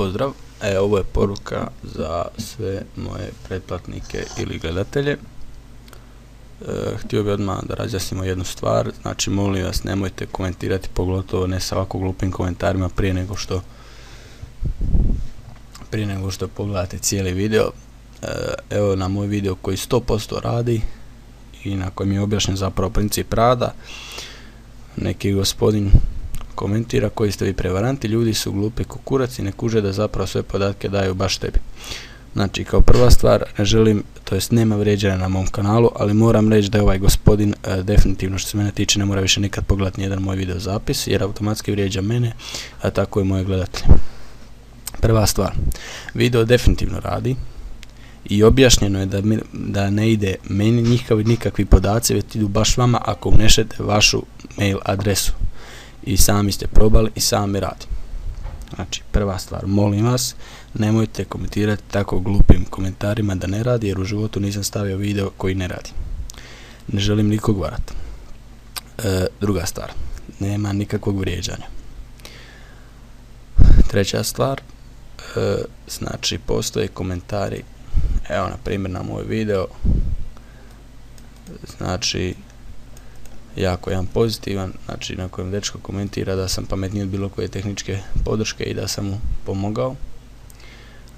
Pozdrav, ovo je poruka za sve moje pretplatnike ili gledatelje. Htio bih odmah da razjasnimo jednu stvar, znači molim vas nemojte komentirati, pogotovo ne sa ovako glupim komentarima prije nego što pogledate cijeli video. Evo na moj video koji 100% radi i na kojem je objašnjen zapravo princip rada, neki gospodin komentira koji ste vi prevaranti, ljudi su glupi ko kurac i ne kuže da zapravo sve podatke daju baš tebi. Znači kao prva stvar ne želim, to jest nema vrijeđanja na mom kanalu, ali moram reći da je ovaj gospodin definitivno što se mene tiče ne mora više nikad pogledati nijedan moj video zapis jer automatski vrijeđa mene, a tako i moje gledatelje. Prva stvar, video definitivno radi i objašnjeno je da ne ide meni nikakvi podaci, već idu baš vama ako unešete vašu mail adresu. I sami ste probali i sami radi. Znači prva stvar, molim vas nemojte komentirati tako glupim komentarima da ne radi jer u životu nisam stavio video koji ne radi. Ne želim nikog varati. Druga stvar, nema nikakvog vrijeđanja. Treća stvar, znači postoje komentari, evo na primjer na moj video, znači jako jedan pozitivan, znači na kojem dečko komentira da sam pametniji od bilo koje tehničke podrške i da sam mu pomogao.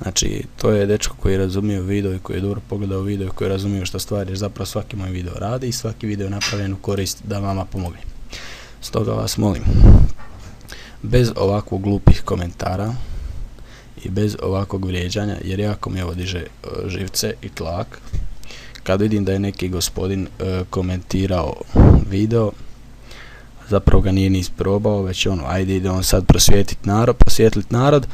Znači to je dečko koji je razumio video i koji je dobro pogledao video i koji je razumio što stvari, jer zapravo svaki moj video radi i svaki video je napravljen u korist da vama pomogne. Stoga vas molim, bez ovakvog glupih komentara i bez ovakvog vrijeđanja, jer jako mi ovo diže živce i tlak kad vidim da je neki gospodin komentirao video, zapravo ga nije ni isprobao, već ajde ide on sad prosvijetlit narod,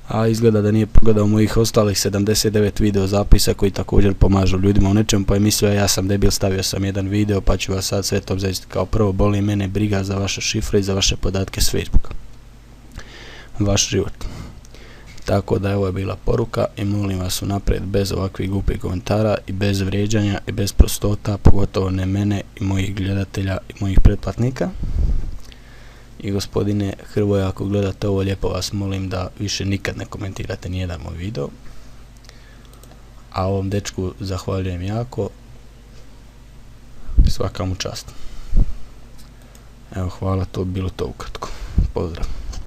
a izgleda da nije pogledao mojih ostalih 79 video zapisa koji također pomažu ljudima u nečemu, pa je mislio ja sam debil, stavio sam jedan video pa ću vas sad sve to obzeti. Kao prvo, boli mene briga za vaše šifre i za vaše podatke s Facebooka. Vaš život. Tako da ovo je bila poruka i molim vas unaprijed bez ovakvih glupih komentara i bez vrijeđanja i bez prostota, pogotovo ne mene i mojih gledatelja i mojih pretplatnika. I gospodine Hrvoje, ako gledate ovo, lijepo vas molim da više nikad ne komentirate nijedan moj video. A ovom dečku zahvaljujem jako. Svaka mu čast. Evo, hvala, to bilo to ukratko. Pozdrav.